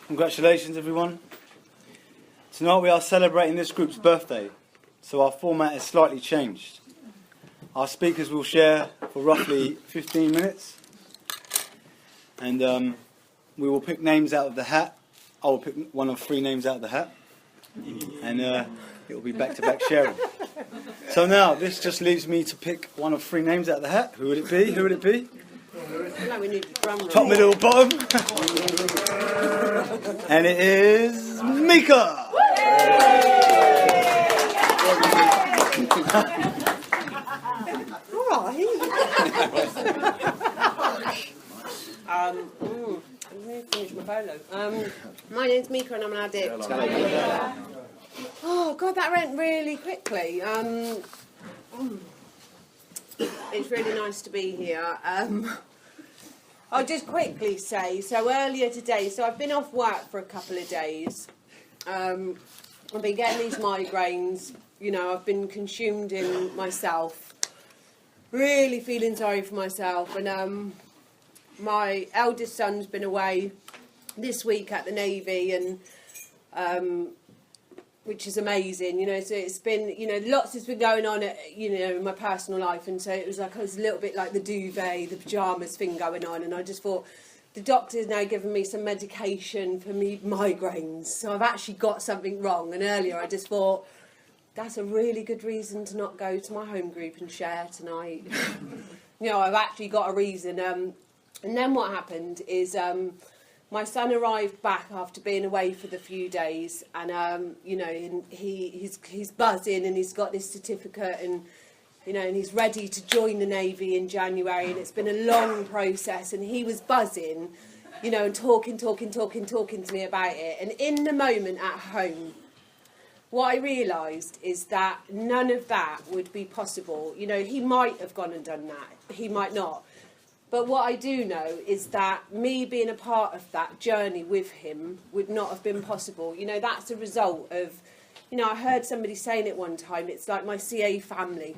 Congratulations, everyone. Tonight we are celebrating this group's birthday, so our format has slightly changed. Our speakers will share for roughly 15 minutes, and we will pick names out of the hat. I will pick one of 3 names out of the hat, and it will be back-to-back sharing. So now, this just leaves me to pick one of 3 names out of the hat. Who would it be? Who would it be? No, we need the drum roll. Top, middle, bottom. And it is Myka. All right. Let me finish my polo. My name's Myka and I'm an addict. Oh God, that went really quickly. It's really nice to be here. I'll just quickly say, so earlier today, so I've been off work for a couple of days. I've been getting these migraines, you know, I've been consumed in myself, really feeling sorry for myself. And my eldest son's been away this week at the Navy, and which is amazing, you know, so it's been, you know, lots has been going on, you know, in my personal life, and so it was a little bit like the duvet, the pyjamas thing going on, and I just thought, the doctor's now given me some medication for me migraines, so I've actually got something wrong, and earlier I just thought, that's a really good reason to not go to my home group and share tonight. You know, I've actually got a reason, and then what happened is, my son arrived back after being away for the few days, and you know, and he's buzzing, and he's got this certificate, and you know, and he's ready to join the Navy in January, and it's been a long process, and he was buzzing, you know, and talking to me about it. And in the moment at home, what I realised is that none of that would be possible. You know, he might have gone and done that, he might not. But what I do know is that me being a part of that journey with him would not have been possible. You know, that's a result of, you know, I heard somebody saying it one time, it's like my CA family,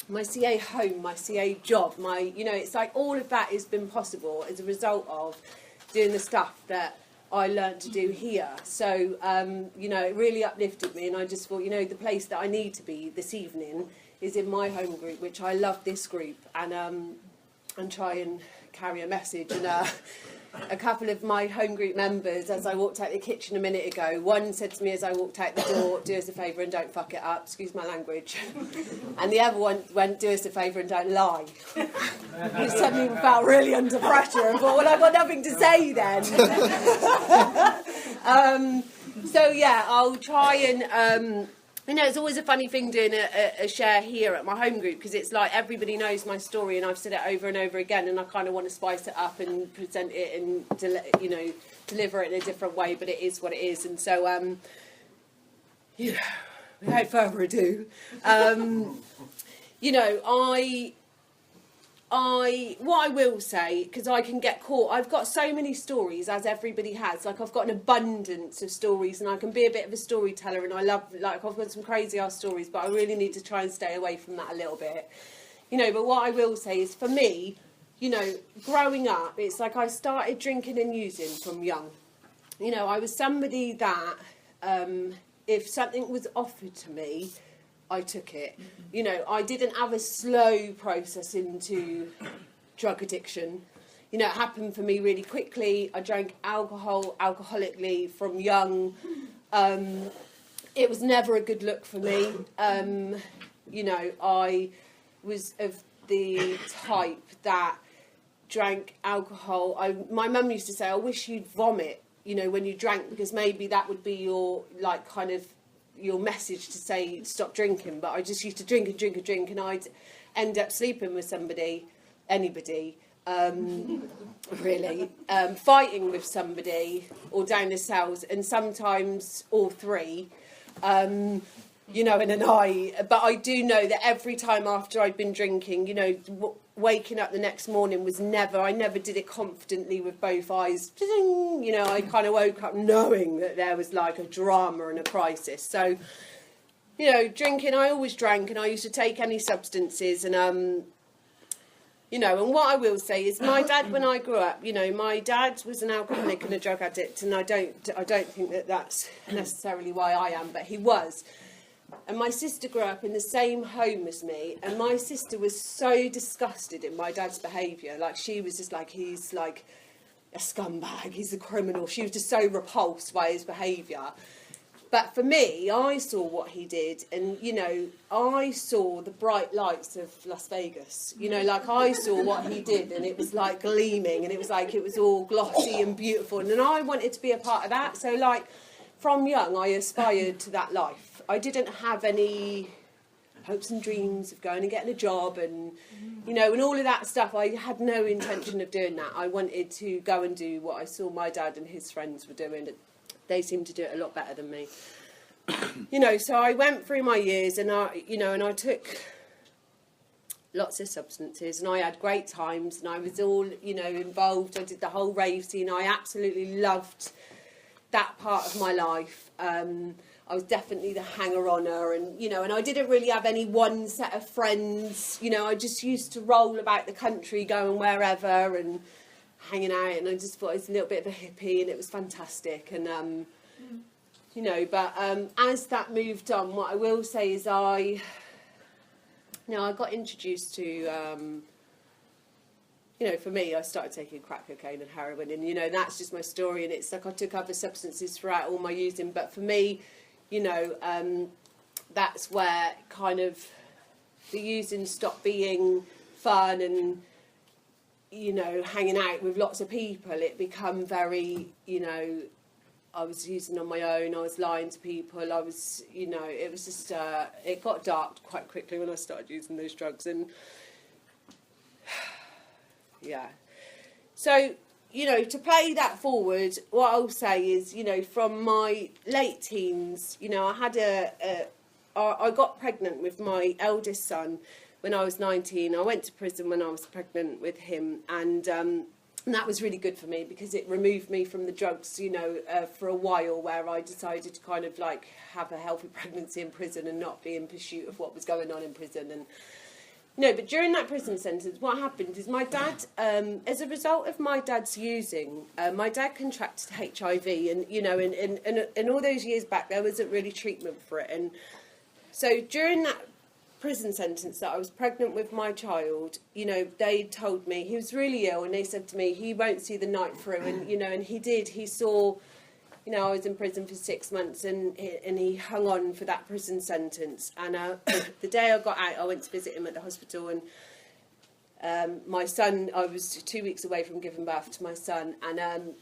my CA home, my CA job, you know, it's like all of that has been possible as a result of doing the stuff that I learned to do here. So, you know, it really uplifted me, and I just thought, you know, the place that I need to be this evening is in my home group, which I love this group, and try and carry a message. And a couple of my home group members, as I walked out the kitchen a minute ago, one said to me as I walked out the door, do us a favour and don't fuck it up, excuse my language. And the other one went, do us a favour and don't lie. I suddenly felt really under pressure and thought, well, I've got nothing to say then. So yeah, I'll try and you know, it's always a funny thing doing a share here at my home group, because it's like everybody knows my story and I've said it over and over again, and I kind of want to spice it up and present it and, you know, deliver it in a different way, but it is what it is. And so, you know, without further ado, you know, what I will say, because I can get caught, I've got so many stories, as everybody has, like I've got an abundance of stories, and I can be a bit of a storyteller, and I love, like I've got some crazy ass stories, but I really need to try and stay away from that a little bit, you know. But what I will say is, for me, you know, growing up, it's like I started drinking and using from young. You know, I was somebody that, if something was offered to me, I took it. You know, I didn't have a slow process into drug addiction. You know, it happened for me really quickly. I drank alcohol, alcoholically from young. It was never a good look for me. You know, I was of the type that drank alcohol. My mum used to say, I wish you'd vomit, you know, when you drank, because maybe that would be your, like, kind of, your message to say stop drinking. But I just used to drink, and I'd end up sleeping with anybody, really, fighting with somebody, or down the cells, and sometimes all 3, you know, but I do know that every time after I'd been drinking, you know, waking up the next morning was I never did it confidently with both eyes. You know, I kind of woke up knowing that there was like a drama and a crisis. So, you know, drinking, I always drank, and I used to take any substances, and You know, and what I will say is my dad, when I grew up, you know, my dad was an alcoholic and a drug addict, and I don't think that that's necessarily why I am, but he was. And my sister grew up in the same home as me, and my sister was so disgusted in my dad's behaviour. Like, she was just like, he's like a scumbag, he's a criminal. She was just so repulsed by his behaviour. But for me, I saw what he did, and, you know, I saw the bright lights of Las Vegas. You know, like, I saw what he did, and it was, like, gleaming, and it was like it was all glossy and beautiful. And I wanted to be a part of that. So, like, from young, I aspired to that life. I didn't have any hopes and dreams of going and getting a job and, you know, and all of that stuff. I had no intention of doing that. I wanted to go and do what I saw my dad and his friends were doing. They seemed to do it a lot better than me. You know, so I went through my years, and I took lots of substances, and I had great times, and I was all, you know, involved. I did the whole rave scene. I absolutely loved that part of my life. I was definitely the hanger-oner, and, you know, and I didn't really have any one set of friends. You know, I just used to roll about the country, going wherever and hanging out, and I just thought I was a little bit of a hippie, and it was fantastic. And you know, but as that moved on, what I will say is I got introduced to, you know, for me, I started taking crack cocaine and heroin, and, you know, that's just my story. And it's like I took other substances throughout all my using, but for me, you know, that's where kind of the using stopped being fun and, you know, hanging out with lots of people. It became very, you know, I was using on my own, I was lying to people, I was, you know, it was just, it got dark quite quickly when I started using those drugs. And yeah. So, you know, to play that forward, what I'll say is, you know, from my late teens, you know, I got pregnant with my eldest son when I was 19. I went to prison when I was pregnant with him, and that was really good for me because it removed me from the drugs, you know, for a while, where I decided to kind of like have a healthy pregnancy in prison and not be in pursuit of what was going on in prison. And no, but during that prison sentence, what happened is my dad, as a result of my dad's using, my dad contracted HIV, and, you know, and all those years back, there wasn't really treatment for it. And so during that prison sentence that I was pregnant with my child, you know, they told me he was really ill, and they said to me he won't see the night through. And, you know, and he did. He saw, you know, I was in prison for 6 months, and he hung on for that prison sentence. And the day I got out, I went to visit him at the hospital, and my son, I was 2 weeks away from giving birth to my son, and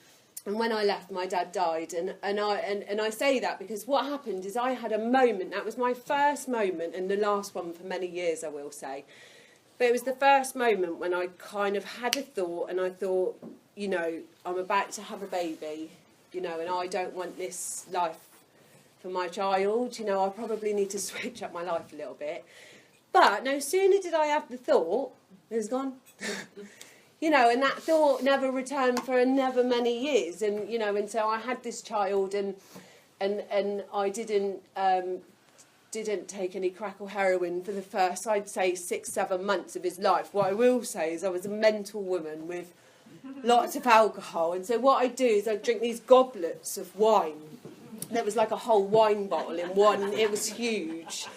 when I left, my dad died. And I say that because what happened is I had a moment. That was my first moment, and the last one for many years, I will say. But it was the first moment when I kind of had a thought, and I thought, you know, I'm about to have a baby, you know, and I don't want this life for my child. You know, I probably need to switch up my life a little bit. But no sooner did I have the thought, it was gone. You know, and that thought never returned for never many years. And, you know, and so I had this child, and I didn't take any crack or heroin for the first, I'd say, 6-7 months of his life. What I will say is I was a mental woman with lots of alcohol. And so what I do is I drink these goblets of wine. There was like a whole wine bottle in one. It was huge.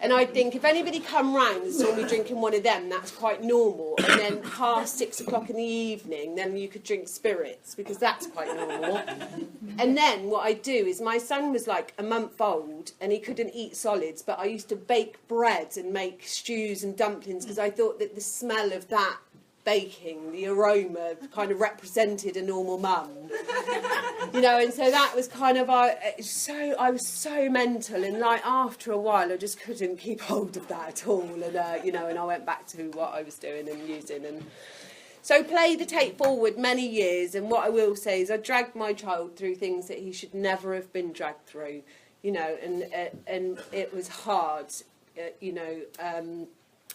And I think if anybody come round and saw me drinking one of them, that's quite normal. And then 6 o'clock in the evening, then you could drink spirits, because that's quite normal. And then what I do is, my son was like a month old, and he couldn't eat solids, but I used to bake bread and make stews and dumplings, because I thought that the smell of that baking, the aroma, kind of represented a normal mum. You know, and so that was kind of, I was so mental, and like after a while I just couldn't keep hold of that at all. And you know, and I went back to what I was doing and using. And so play the tape forward many years, and what I will say is I dragged my child through things that he should never have been dragged through, you know, and it was hard, you know,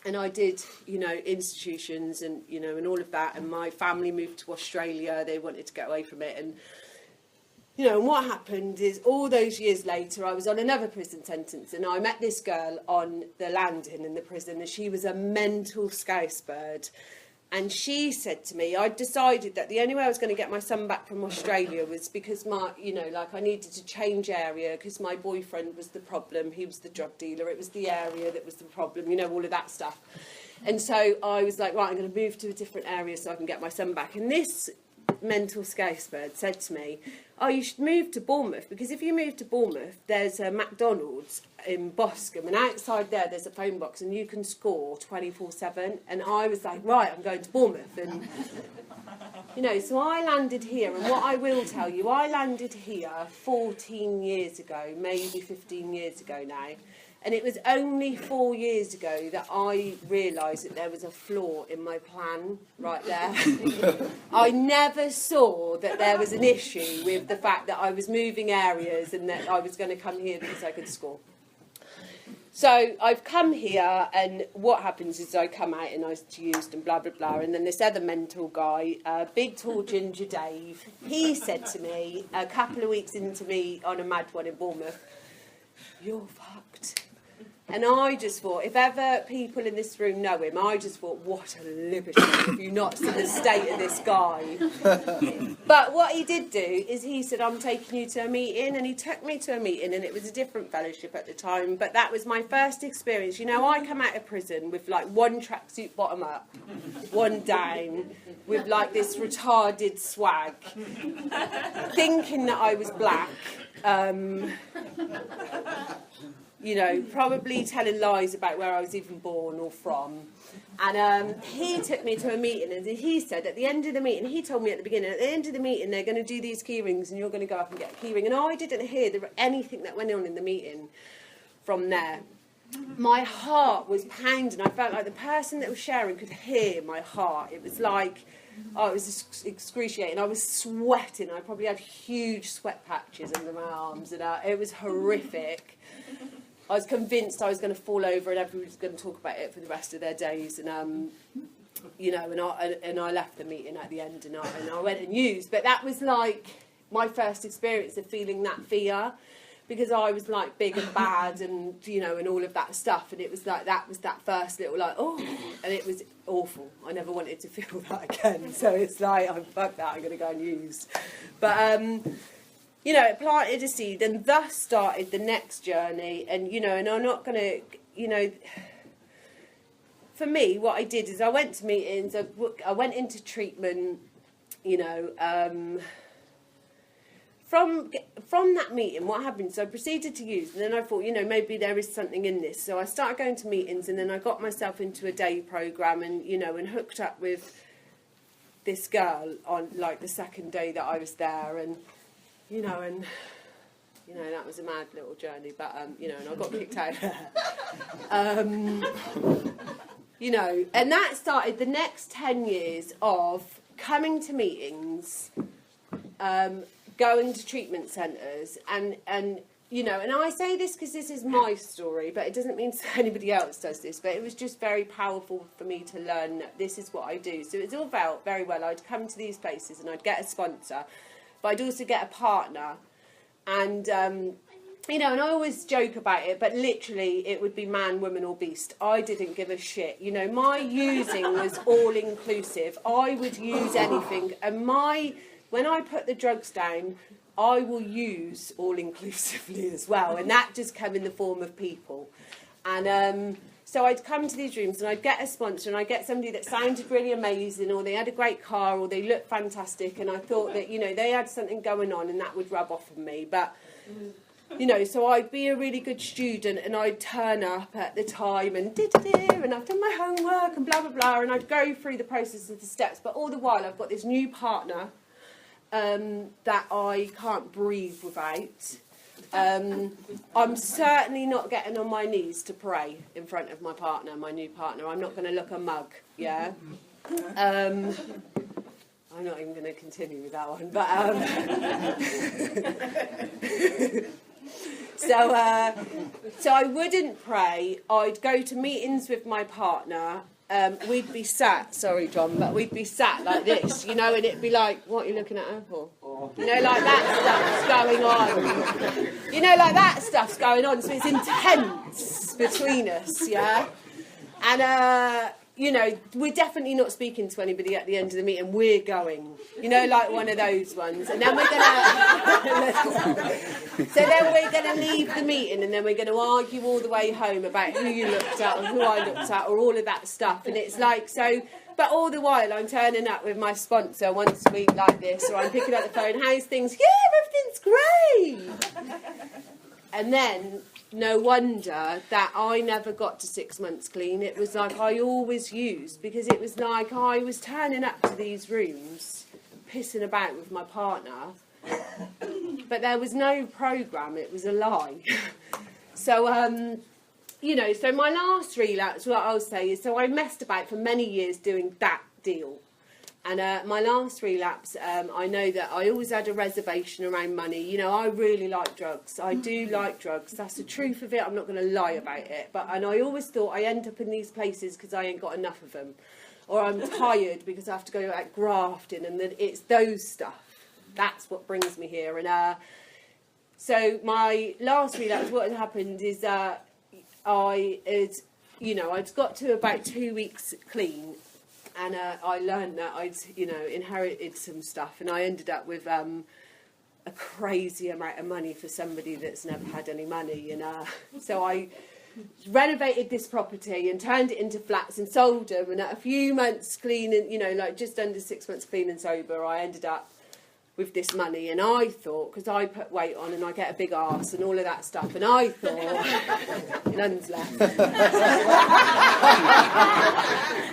and I did, you know, institutions and, you know, and all of that. And my family moved to Australia. They wanted to get away from it. And, you know, and what happened is all those years later, I was on another prison sentence, and I met this girl on the landing in the prison, and she was a mental scouse bird. And she said to me, I decided that the only way I was going to get my son back from Australia was because I needed to change area because my boyfriend was the problem. He was the drug dealer. It was the area that was the problem, all of that stuff. And so I was like, right, I'm going to move to a different area so I can get my son back. And this mental scatebird said to me, oh, you should move to Bournemouth, because if you move to Bournemouth, there's a McDonald's in Boscombe, and outside there's a phone box, and you can score 24/7. And I was like, right, I'm going to Bournemouth. And, so I landed here, and what I will tell you, I landed here 14 years ago, maybe 15 years ago now. And it was only 4 years ago that I realised that there was a flaw in my plan right there. I never saw that there was an issue with the fact that I was moving areas and that I was going to come here because I could score. So I've come here, and what happens is I come out and I was used and blah, blah, blah. And then this other mental guy, big, tall, ginger Dave, he said to me a couple of weeks into me on a mad one in Bournemouth, you're fucked. And I just thought, if ever people in this room know him, I just thought, what a liberty, have you not seen the state of this guy? But what he did do is he said, I'm taking you to a meeting, and he took me to a meeting, and it was a different fellowship at the time, but that was my first experience. I come out of prison with like one tracksuit bottom up, one down, with like this retarded swag, thinking that I was black. Probably telling lies about where I was even born or from. And he took me to a meeting, and he said at the end of the meeting, he told me at the beginning, at the end of the meeting, they're going to do these key rings, and you're going to go up and get a key ring. And I didn't hear anything that went on in the meeting from there. My heart was pounding. I felt like the person that was sharing could hear my heart. It was like, it was excruciating. I was sweating. I probably had huge sweat patches under my arms, and it was horrific. I was convinced I was going to fall over and everyone was going to talk about it for the rest of their days. And, and I left the meeting at the end, and I went and used. But that was like my first experience of feeling that fear, because I was like big and bad and, and all of that stuff. And it was like, that was that first little like, oh, and it was awful. I never wanted to feel that again. So it's like, oh, fuck that, I'm going to go and use. But, it planted a seed, and thus started the next journey. And, and I'm not going to, for me, what I did is I went to meetings, I went into treatment, from that meeting, what happened, so I proceeded to use, and then I thought, maybe there is something in this. So I started going to meetings, and then I got myself into a day programme, and, and hooked up with this girl on, like, the second day that I was there, and... that was a mad little journey, but, and I got kicked out of there. And that started the next 10 years of coming to meetings, going to treatment centres, and I say this because this is my story, but it doesn't mean anybody else does this, but it was just very powerful for me to learn that this is what I do. So it's all felt very well. I'd come to these places and I'd get a sponsor, but I'd also get a partner, and, and I always joke about it, but literally it would be man, woman or beast. I didn't give a shit. My using was all-inclusive. I would use anything, and when I put the drugs down, I will use all-inclusively as well, and that just came in the form of people. And so I'd come to these rooms and I'd get a sponsor, and I'd get somebody that sounded really amazing, or they had a great car, or they looked fantastic, and I thought that, they had something going on and that would rub off on me. But, so I'd be a really good student, and I'd turn up at the time and and I've done my homework and blah, blah, blah, and I'd go through the process of the steps. But all the while I've got this new partner that I can't breathe without. I'm certainly not getting on my knees to pray in front of my partner, my new partner. I'm not going to look a mug, yeah? I'm not even going to continue with that one, but... So I wouldn't pray. I'd go to meetings with my partner. We'd be sat, sorry John, but we'd be sat like this, and it'd be like, what are you looking at her for? Like that stuff's going on. Like that stuff's going on, so it's intense between us, yeah? And, you know, we're definitely not speaking to anybody at the end of the meeting. We're going, you know, like one of those ones. And then we're going to leave the meeting, and then we're going to argue all the way home about who you looked at or who I looked at or all of that stuff. And it's like, so, but all the while I'm turning up with my sponsor once a week like this, or I'm picking up the phone, how's things? Yeah, everything's great. And then, no wonder that I never got to 6 months clean. It was like I always used, because it was like I was turning up to these rooms, pissing about with my partner, but there was no programme, it was a lie. So, you know, so my last relapse, what I'll say is, so I messed about for many years doing that deal. And my last relapse, I know that I always had a reservation around money. You know, I really like drugs. I do like drugs. That's the truth of it. I'm not going to lie about it. And I always thought I end up in these places because I ain't got enough of them. Or I'm tired because I have to go out grafting. And then it's those stuff. That's what brings me here. And so my last relapse, what had happened is I'd got to about 2 weeks clean. And I learned that I'd, you know, inherited some stuff, and I ended up with a crazy amount of money for somebody that's never had any money. And so I renovated this property and turned it into flats and sold them. And at a few months clean, and you know, like just under 6 months clean and sober, I ended up with this money. And I thought, because I put weight on and I get a big arse and all of that stuff, and I thought, none's left.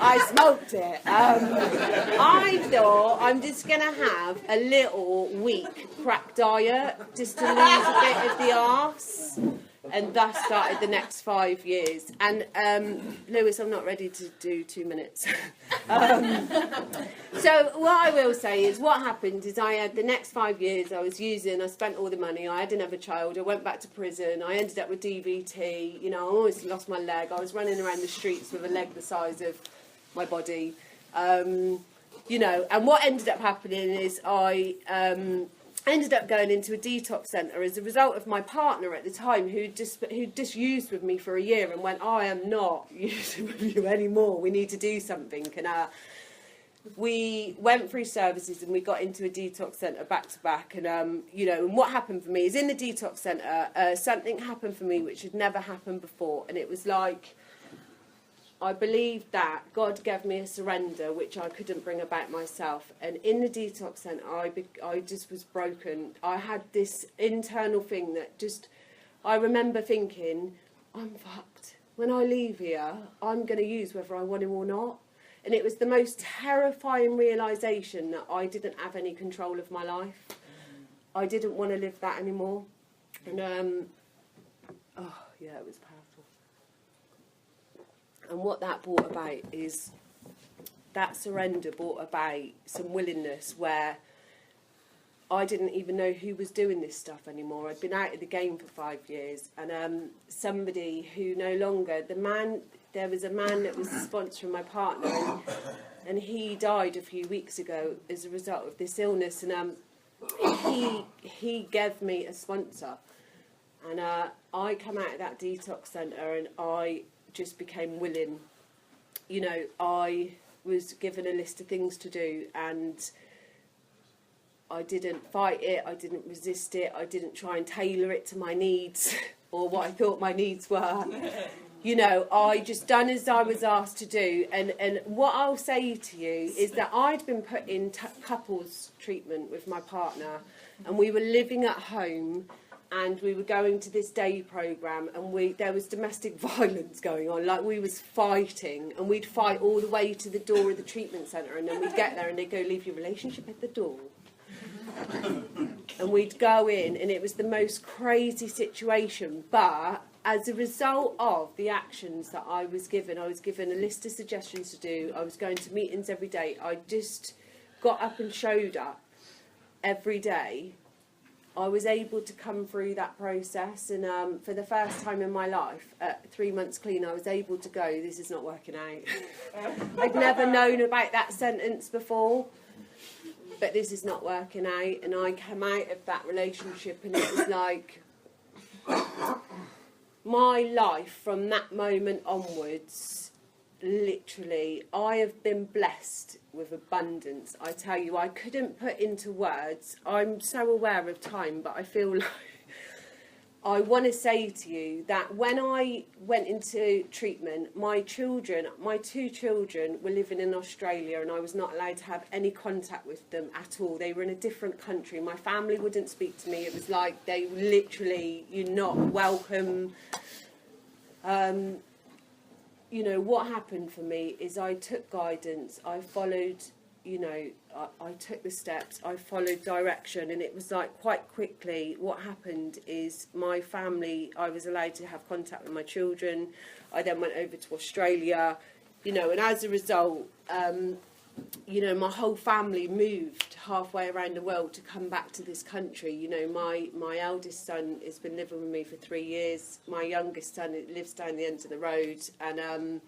I smoked it. I thought I'm just going to have a little week crack diet just to lose a bit of the arse. And thus started the next 5 years. And Lewis, I'm not ready to do 2 minutes. So what I will say is, what happened is I had the next 5 years I was using, I spent all the money, I had another child, I went back to prison, I ended up with DVT, you know, I almost lost my leg, I was running around the streets with a leg the size of my body. You know, and what ended up happening is I ended up going into a detox centre as a result of my partner at the time, who'd just used with me for a year and went, I am not using with you anymore, we need to do something. And we went through services and we got into a detox centre back to back. And, you know, and what happened for me is in the detox centre, something happened for me which had never happened before. And it was like, I believed that God gave me a surrender which I couldn't bring about myself. And in the detox centre, I just was broken. I had this internal thing that just, I remember thinking, I'm fucked. When I leave here, I'm going to use whether I want him or not. And it was the most terrifying realisation that I didn't have any control of my life. I didn't want to live that anymore. And, it was powerful. And what that brought about is that surrender brought about some willingness where I didn't even know who was doing this stuff anymore. I'd been out of the game for 5 years, and somebody who no longer, there was a man that was the sponsor of my partner, and he died a few weeks ago as a result of this illness, and he gave me a sponsor, and I come out of that detox centre and I just became willing. You know, I was given a list of things to do, and I didn't fight it, I didn't resist it, I didn't try and tailor it to my needs or what I thought my needs were. You know, I just done as I was asked to do. And what I'll say to you is that I'd been put in couples treatment with my partner, and we were living at home, and we were going to this day programme, and there was domestic violence going on. Like, we was fighting, and we'd fight all the way to the door of the treatment centre, and then we'd get there and they'd go, leave your relationship at the door. And we'd go in, and it was the most crazy situation. But as a result of the actions that I was given a list of suggestions to do. I was going to meetings every day. I just got up and showed up every day. I was able to come through that process, and for the first time in my life, at 3 months clean, I was able to go, this is not working out. I'd never known about that sentence before, but this is not working out. And I came out of that relationship, and it was like, my life from that moment onwards, literally, I have been blessed with abundance. I tell you, I couldn't put into words. I'm so aware of time, but I feel like I want to say to you that when I went into treatment, my two children were living in Australia, and I was not allowed to have any contact with them at all. They were in a different country. My family wouldn't speak to me. It was like they literally, you're not welcome. You know, what happened for me is I took guidance, I followed, you know, I took the steps, I followed direction, and it was like quite quickly what happened is my family, I was allowed to have contact with my children. I then went over to Australia, you know, and as a result, you know, my whole family moved halfway around the world to come back to this country. You know, my eldest son has been living with me for 3 years. My youngest son lives down the end of the road, and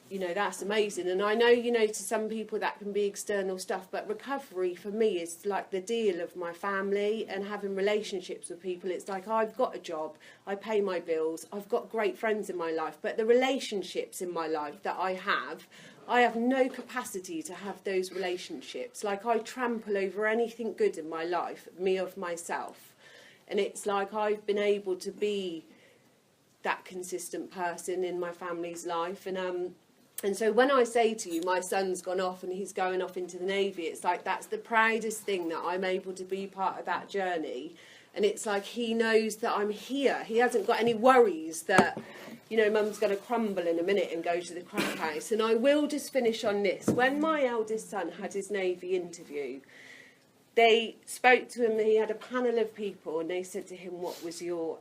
you know, that's amazing. And I know, you know, to some people that can be external stuff, but recovery for me is like the deal of my family and having relationships with people. It's like I've got a job, I pay my bills, I've got great friends in my life, but the relationships in my life that I have no capacity to have those relationships. Like I trample over anything good in my life, me of myself. And it's like I've been able to be that consistent person in my family's life. And so when I say to you, my son's gone off and he's going off into the Navy, it's like that's the proudest thing, that I'm able to be part of that journey. And it's like he knows that I'm here. He hasn't got any worries that, you know, Mum's going to crumble in a minute and go to the crack house. And I will just finish on this. When my eldest son had his Navy interview, they spoke to him, he had a panel of people, and they said to him, what was your...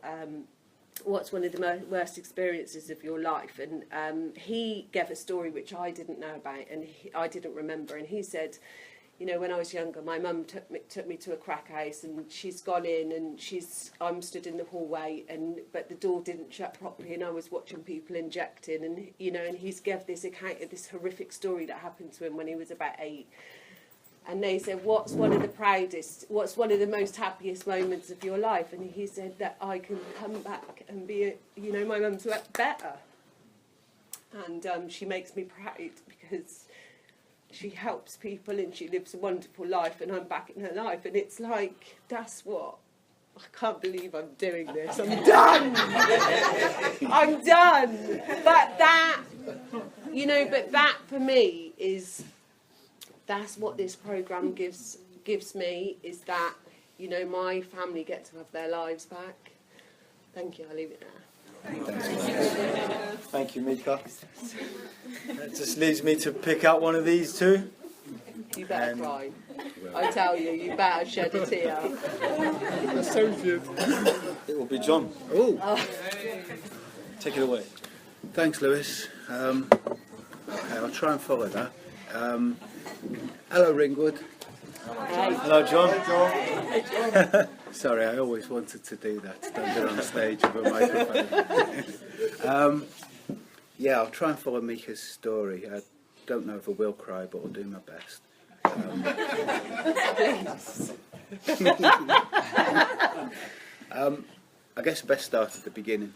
what's one of the worst experiences of your life? And he gave a story which I didn't know about, and I didn't remember. And he said, you know, when I was younger, my mum took me to a crack house, and she's gone in, and I'm stood in the hallway, but the door didn't shut properly, and I was watching people injecting, and you know, and he's gave this account of this horrific story that happened to him when he was about 8. And they said, what's one of the most happiest moments of your life? And he said that I can come back and be, you know, my mum's better. And she makes me proud because she helps people and she lives a wonderful life, and I'm back in her life. And it's like, that's what, I can't believe I'm doing this. I'm done. I'm done. But that, you know, but that for me is... That's what this programme gives me, is that, you know, my family get to have their lives back. Thank you, I'll leave it there. Thank you, Myka. That just leaves me to pick out one of these two. You better cry. I tell you, you better shed a tear. That's so good. It will be John. Oh. Take it away. Thanks, Lewis. Okay, I'll try and follow that. Hello, Ringwood. Hello, John. Sorry, I always wanted to do that, stand there on stage with a microphone. Yeah, I'll try and follow Myka's story. I don't know if I will cry, but I'll do my best. I guess best start at the beginning.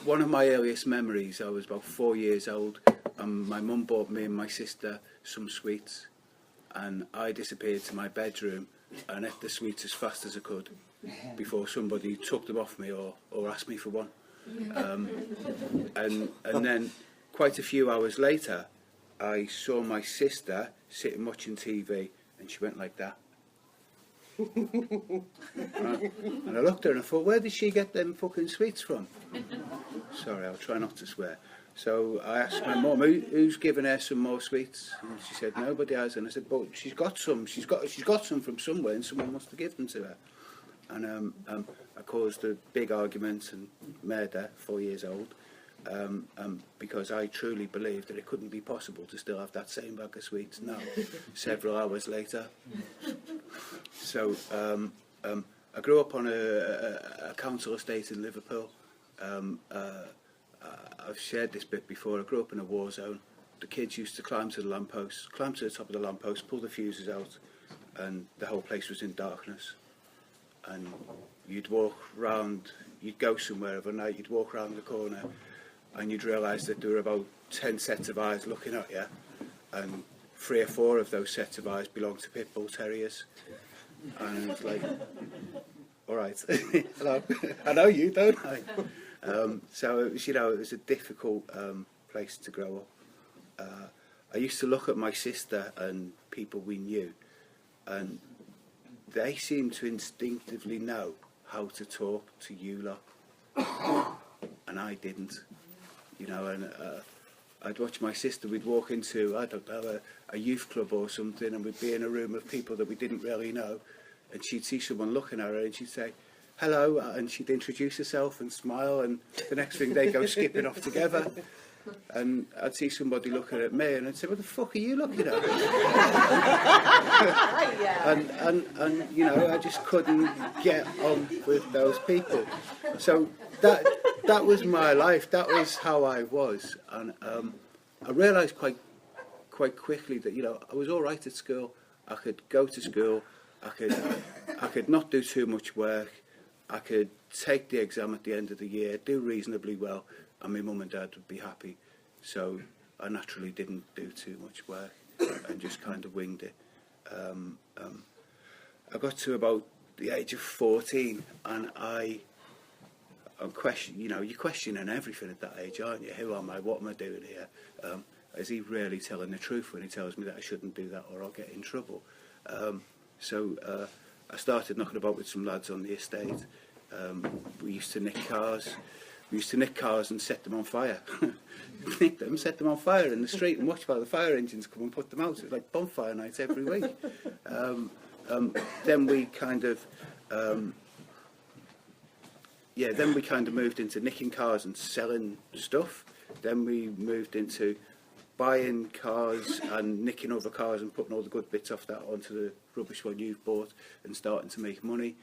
One of my earliest memories, I was about 4 years old, and my mum bought me and my sister some sweets, and I disappeared to my bedroom and ate the sweets as fast as I could before somebody took them off me or asked me for one. And then quite a few hours later, I saw my sister sitting watching TV, and she went like that. And I looked at her and I thought, where did she get them fucking sweets from? Sorry, I'll try not to swear. So I asked my mum, who's given her some more sweets? And she said, nobody has. And I said, but she's got some. She's got some from somewhere, and someone must have given them to her. And I caused a big argument and murder, 4 years old, because I truly believed that it couldn't be possible to still have that same bag of sweets now, several hours later. So I grew up on a council estate in Liverpool. I've shared this bit before. I grew up in a war zone. The kids used to climb to the lamppost, climb to the top of the lamppost, pull the fuses out, and the whole place was in darkness. And you'd walk round, you'd go somewhere overnight, you'd walk round the corner, and you'd realise that there were about 10 sets of eyes looking at you, and 3 or 4 of those sets of eyes belonged to pit bull terriers. And it's like, all right, hello, I know you, don't I? So it was, it was a difficult place to grow up. I used to look at my sister and people we knew, and they seemed to instinctively know how to talk to you lot, and I didn't. And I'd watch my sister. We'd walk into, I don't know, a youth club or something, and we'd be in a room of people that we didn't really know, and she'd see someone looking at her, and she'd say, hello, and she'd introduce herself and smile, and the next thing they'd go skipping off together. And I'd see somebody looking at me, and I'd say, what the fuck are you looking at? And I just couldn't get on with those people. So that was my life. That was how I was. And I realised quite quickly that, I was all right at school. I could go to school. I could not do too much work. I could take the exam at the end of the year, do reasonably well, and my mum and dad would be happy. So I naturally didn't do too much work and just kind of winged it. I got to about the age of 14, and I'm you're questioning everything at that age, aren't you? Who am I? What am I doing here? Is he really telling the truth when he tells me that I shouldn't do that, or I'll get in trouble? So I started knocking about with some lads on the estate. We used to nick cars. We used to nick cars and set them on fire. Nick them, set them on fire in the street, and watch while the fire engines come and put them out. It was like bonfire nights every week. Then we kind of, moved into nicking cars and selling stuff. Then we moved into buying cars and nicking other cars and putting all the good bits off that onto the rubbish one you've bought and starting to make money.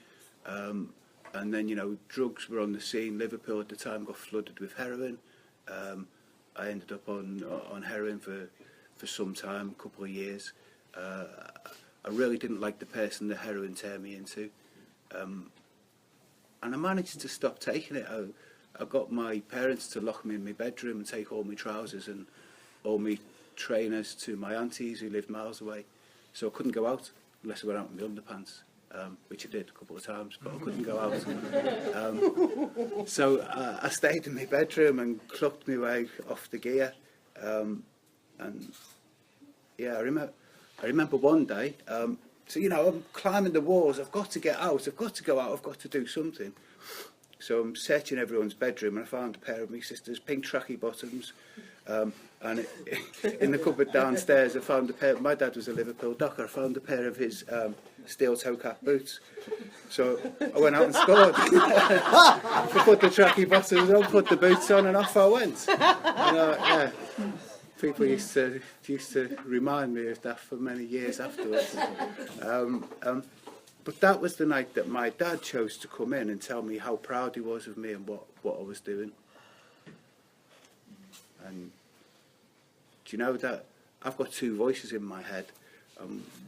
And then, drugs were on the scene. Liverpool at the time got flooded with heroin. I ended up on heroin for some time, a couple of years. I really didn't like the person the heroin turned me into. And I managed to stop taking it. I got my parents to lock me in my bedroom and take all my trousers and all my trainers to my aunties who lived miles away. So I couldn't go out unless I went out in my underpants. Which I did a couple of times, but I couldn't go out. So I stayed in my bedroom and clucked my way off the gear. I remember one day, I'm climbing the walls, I've got to get out, I've got to go out, I've got to do something. So I'm searching everyone's bedroom, and I found a pair of my sister's pink tracky bottoms. And in the cupboard downstairs, I found a pair. My dad was a Liverpool docker. I found a pair of his steel toe cap boots. So I went out and scored. I put the tracky bottoms on, put the boots on, and off I went. People used to remind me of that for many years afterwards. But that was the night that my dad chose to come in and tell me how proud he was of me and what I was doing. And do you know that I've got 2 voices in my head?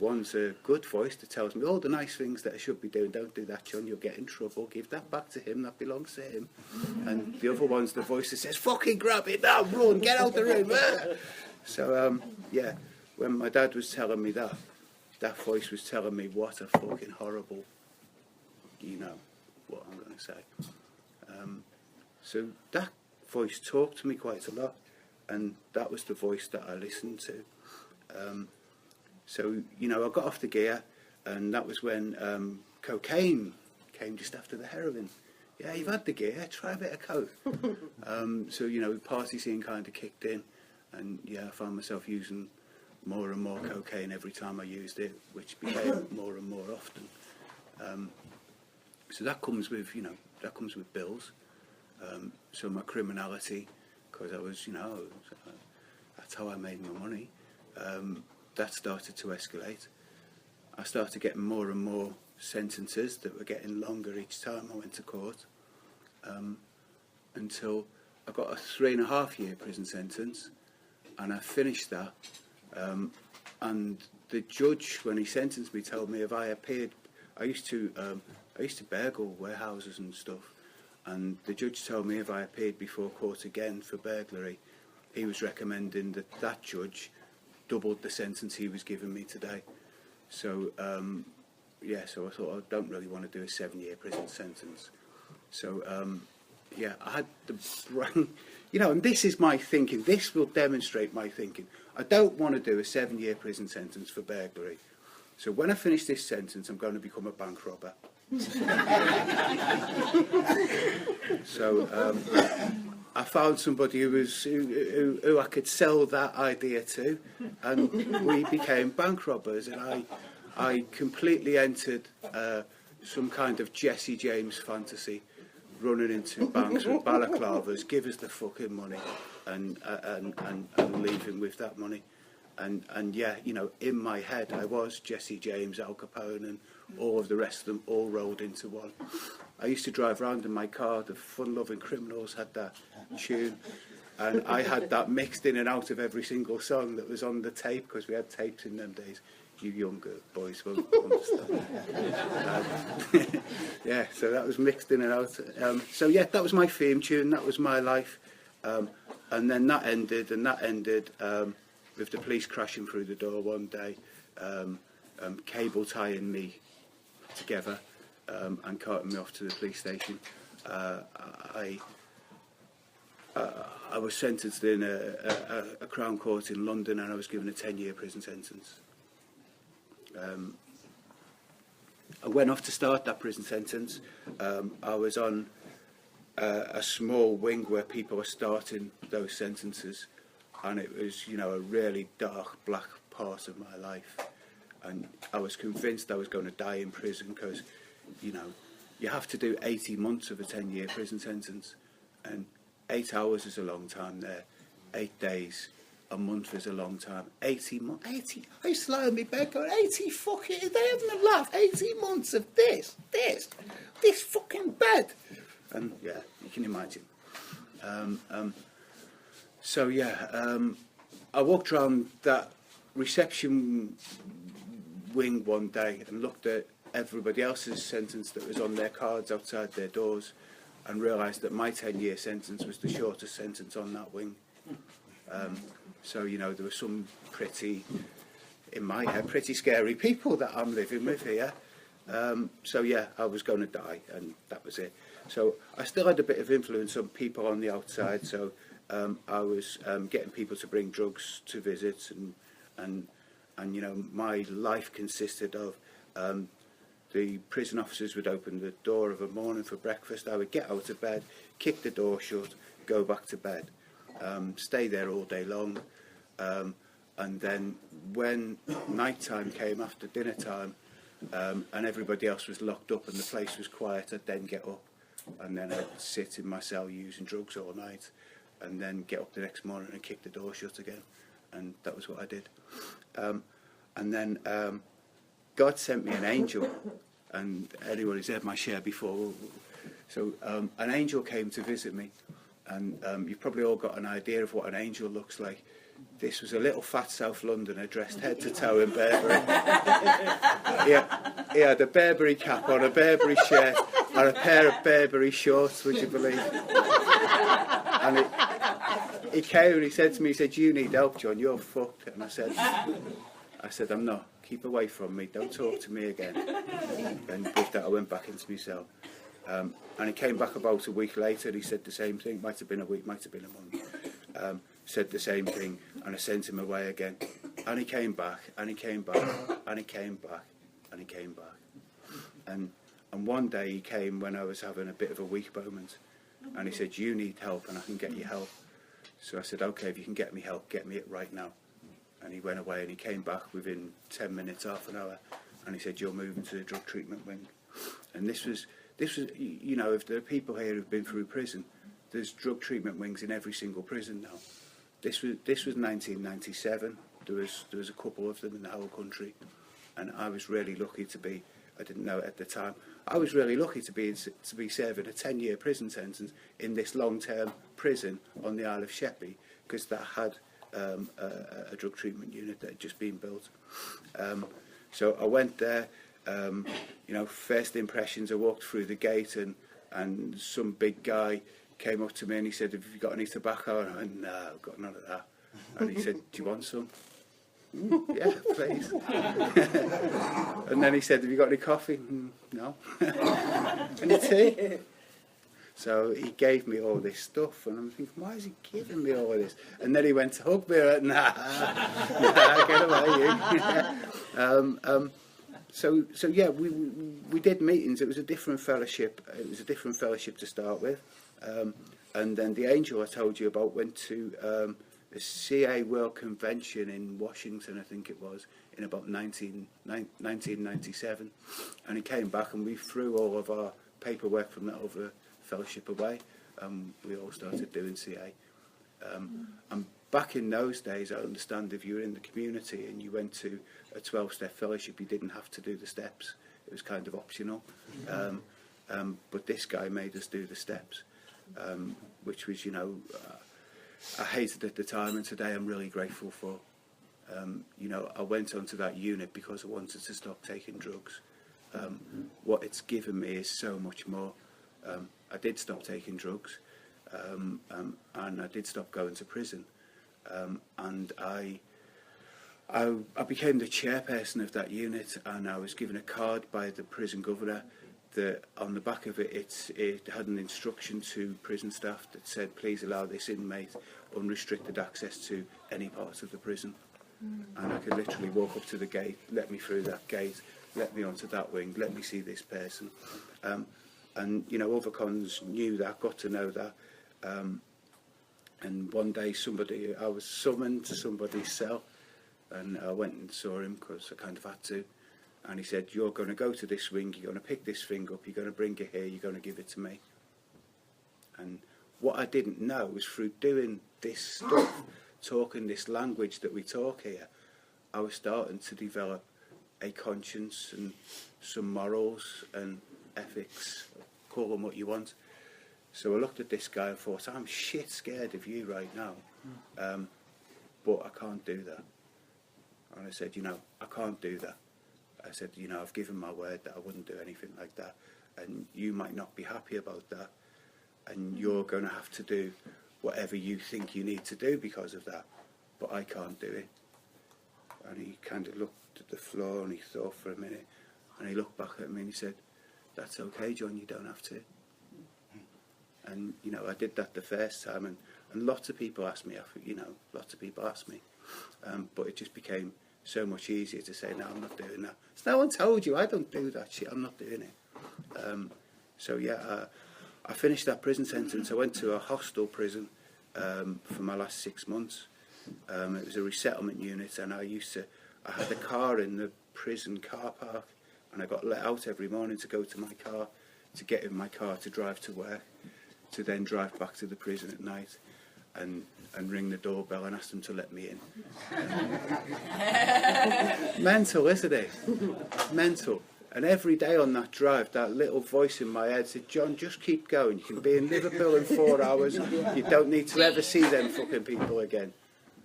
One's a good voice that tells me all the nice things that I should be doing. Don't do that, John, you'll get in trouble. Give that back to him, that belongs to him. And the other one's the voice that says, fucking grab it now, run, get out the room. So, when my dad was telling me that voice was telling me what a fucking horrible, what I'm going to say. So that voice talked to me quite a lot, and that was the voice that I listened to. So, I got off the gear, and that was when cocaine came just after the heroin. Yeah, you've had the gear, try a bit of coke. So, party scene kind of kicked in, and I found myself using more and more cocaine every time I used it, which became more and more often. So that comes with, bills. So my criminality, because I was, that's how I made my money, that started to escalate. I started getting more and more sentences that were getting longer each time I went to court, until I got a 3.5-year prison sentence, and I finished that. And the judge, when he sentenced me, told me if I appeared, I used to burgle warehouses and stuff, And the judge told me if I appeared before court again for burglary, he was recommending that that judge doubled the sentence he was giving me today. So, yeah, so I thought I don't really want to do a 7-year prison sentence. So, yeah, I had the brain, you know, and this is my thinking. This will demonstrate my thinking. I don't want to do a 7-year prison sentence for burglary. So when I finish this sentence, I'm going to become a bank robber. So I found somebody who I could sell that idea to, and we became bank robbers. And I completely entered some kind of Jesse James fantasy, running into banks with balaclavas, give us the fucking money, and leaving with that money. And yeah, you know, in my head I was Jesse James, Al Capone, and all of the rest of them all rolled into one. I used to drive around in my car. The Fun-Loving Criminals had that tune, and I had that mixed in and out of every single song that was on the tape, because we had tapes in them days. You younger boys won't understand. Yeah, so that was mixed in and out. So yeah, that was my theme tune. That was my life, and then that ended, with the police crashing through the door one day, cable tying me together, and carting me off to the police station. I was sentenced in a Crown Court in London, and I was given a 10-year prison sentence. I went off to start that prison sentence. I was on a small wing where people were starting those sentences, and it was, you know, a really dark, black part of my life. And I was convinced I was going to die in prison, because, you know, you have to do 18 months of a 10-year prison sentence, and 8 hours is a long time there. 8 days, a month is a long time. 18 months, 80, I used to lie on my bed going, 80 fucking, they haven't a laugh, 18 months of this fucking bed. And yeah, you can imagine. So yeah, I walked around that reception wing one day and looked at everybody else's sentence that was on their cards outside their doors, and realised that my 10-year sentence was the shortest sentence on that wing. So, you know, there were some pretty, in my head, pretty scary people that I'm living with here. So yeah, I was going to die, and that was it. So I still had a bit of influence on people on the outside. So I was getting people to bring drugs to visits, and you know, my life consisted of the prison officers would open the door of a morning for breakfast. I would get out of bed, kick the door shut, go back to bed, stay there all day long, and then when night time came after dinner time, and everybody else was locked up and the place was quiet, I'd then get up, and then I'd sit in my cell using drugs all night, and then get up the next morning and kick the door shut again. And that was what I did. And then God sent me an angel, and anyone who's heard my share before, so an angel came to visit me, and you've probably all got an idea of what an angel looks like. This was a little fat South Londoner dressed head to toe in Burberry. He had a Burberry cap on, a Burberry shirt, and a pair of Burberry shorts, would you believe? And he came and he said to me, he said, "You need help, John, you're fucked." And I said, "I'm not. Keep away from me. Don't talk to me again." And with that, I went back into my cell. And he came back about a week later, and he said the same thing. Might have been a week, might have been a month. Said the same thing, and I sent him away again. And he came back, and he came back, and he came back, and he came back. And one day he came when I was having a bit of a weak moment, and he said, "You need help, and I can get you help." So I said, "Okay, if you can get me help, get me it right now." And he went away, and he came back within 10 minutes, half an hour, and he said, "You're moving to the drug treatment wing." And this was, you know, if there are people here who've been through prison, there's drug treatment wings in every single prison now. This was 1997. There was a couple of them in the whole country, and I was really lucky to be. I didn't know it at the time. I was really lucky to be serving a 10-year prison sentence in this long-term prison on the Isle of Sheppey, because that had a drug treatment unit that had just been built. So I went there. You know, first impressions. I walked through the gate, and and some big guy came up to me and he said, "Have you got any tobacco?" And I went, "No, I've got none of that." And he said, "Do you want some?" "Yeah, please." And then he said, "Have you got any coffee?" "No." "Any tea?" So he gave me all this stuff, and I'm thinking, why is he giving me all this? And then he went to hug me, and I went, nah, get away, you. So yeah, we did meetings. It was a different fellowship. It was a different fellowship to start with. And then the angel I told you about went to a CA World Convention in Washington, I think it was, in about 1997. And he came back, and we threw all of our paperwork from that other fellowship away. We all started doing CA. And back in those days, I understand if you were in the community and you went to a 12-step fellowship, you didn't have to do the steps. It was kind of optional. But this guy made us do the steps, which was, you know, I hated at the time, and today I'm really grateful for. You know, I went onto that unit because I wanted to stop taking drugs. What it's given me is so much more. I did stop taking drugs, and I did stop going to prison, and I became the chairperson of that unit, and I was given a card by the prison governor that on the back of it, it had an instruction to prison staff that said, "Please allow this inmate unrestricted access to any part of the prison." And I could literally walk up to the gate, let me through that gate, let me onto that wing, let me see this person. And, you know, other cons knew that, got to know that. And one day I was summoned to somebody's cell, and I went and saw him because I kind of had to. And he said, "You're going to go to this wing, you're going to pick this thing up, you're going to bring it here, you're going to give it to me." And what I didn't know was through doing this stuff, talking this language that we talk here, I was starting to develop a conscience and some morals and ethics, call them what you want. So I looked at this guy and thought, I'm shit scared of you right now, but I can't do that. And I said, you know, I can't do that. I said, you know, I've given my word that I wouldn't do anything like that, and you might not be happy about that, and you're going to have to do whatever you think you need to do because of that, but I can't do it. And he kind of looked at the floor and he thought for a minute, and he looked back at me and he said, "That's okay, John, you don't have to." And, you know, I did that the first time, and lots of people asked me, you know, but it just became so much easier to say, "No, I'm not doing that. So no one told you, I don't do that shit, I'm not doing it." So yeah, I finished that prison sentence. I went to a hostel prison for my last 6 months. It was a resettlement unit, and I had a car in the prison car park, and I got let out every morning to go to my car, to get in my car to drive to work, to then drive back to the prison at night and ring the doorbell and ask them to let me in. Mental, isn't it? Mental. And every day on that drive, that little voice in my head said, "John, just keep going. You can be in Liverpool in 4 hours. You don't need to ever see them fucking people again."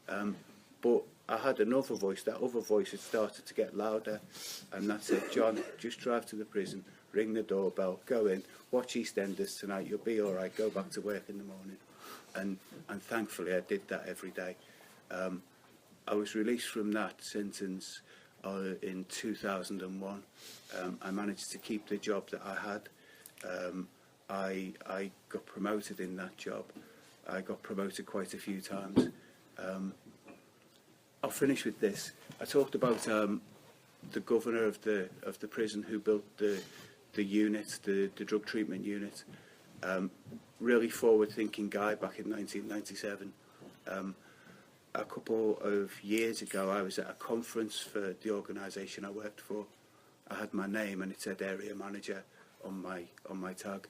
But I had another voice. That other voice had started to get louder, and that said, "John, just drive to the prison, ring the doorbell, go in, watch EastEnders tonight. You'll be all right. Go back to work in the morning." And thankfully, I did that every day. I was released from that sentence in 2001. I managed to keep the job that I had. I got promoted in that job. I got promoted quite a few times. I'll finish with this. I talked about the governor of the prison who built the unit, the drug treatment unit. Really forward-thinking guy back in 1997. A couple of years ago, I was at a conference for the organisation I worked for. I had my name and it said area manager on my tag.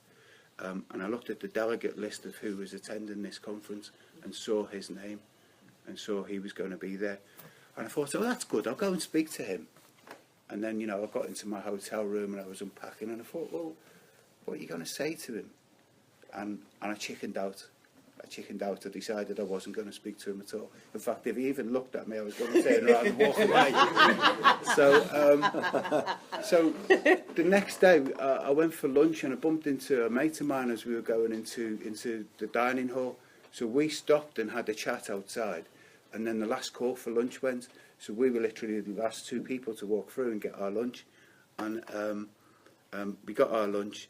And I looked at the delegate list of who was attending this conference and saw his name and saw he was going to be there. And I thought, oh, that's good, I'll go and speak to him. And then, you know, I got into my hotel room and I was unpacking and I thought, well, what are you going to say to him? And I chickened out. I chickened out. I decided I wasn't going to speak to him at all. In fact, if he even looked at me, I was going to turn around and walk away. So the next day, I went for lunch and I bumped into a mate of mine as we were going into the dining hall. So we stopped and had a chat outside, and then the last call for lunch went. So we were literally the last two people to walk through and get our lunch. And we got our lunch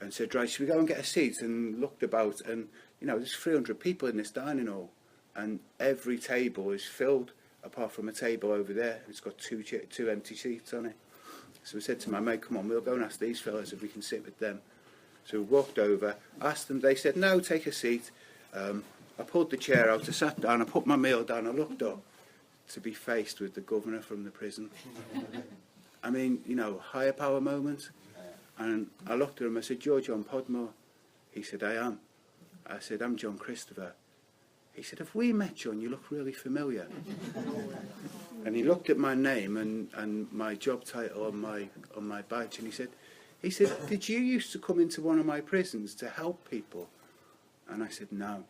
and said, right, should we go and get a seat? And looked about, and you know, there's 300 people in this dining hall, and every table is filled, apart from a table over there. It's got two empty seats on it. So we said to my mate, come on, we'll go and ask these fellas if we can sit with them. So we walked over, asked them, they said, no, take a seat. I pulled the chair out, I sat down, I put my meal down, I looked up to be faced with the governor from the prison. I mean, you know, higher power moment. And I looked at him, I said, you're John Podmore? He said, I am. I said, I'm John Christopher. He said, have we met, John? You look really familiar. And he looked at my name and my job title on my badge, and he said, did you used to come into one of my prisons to help people? And I said, no.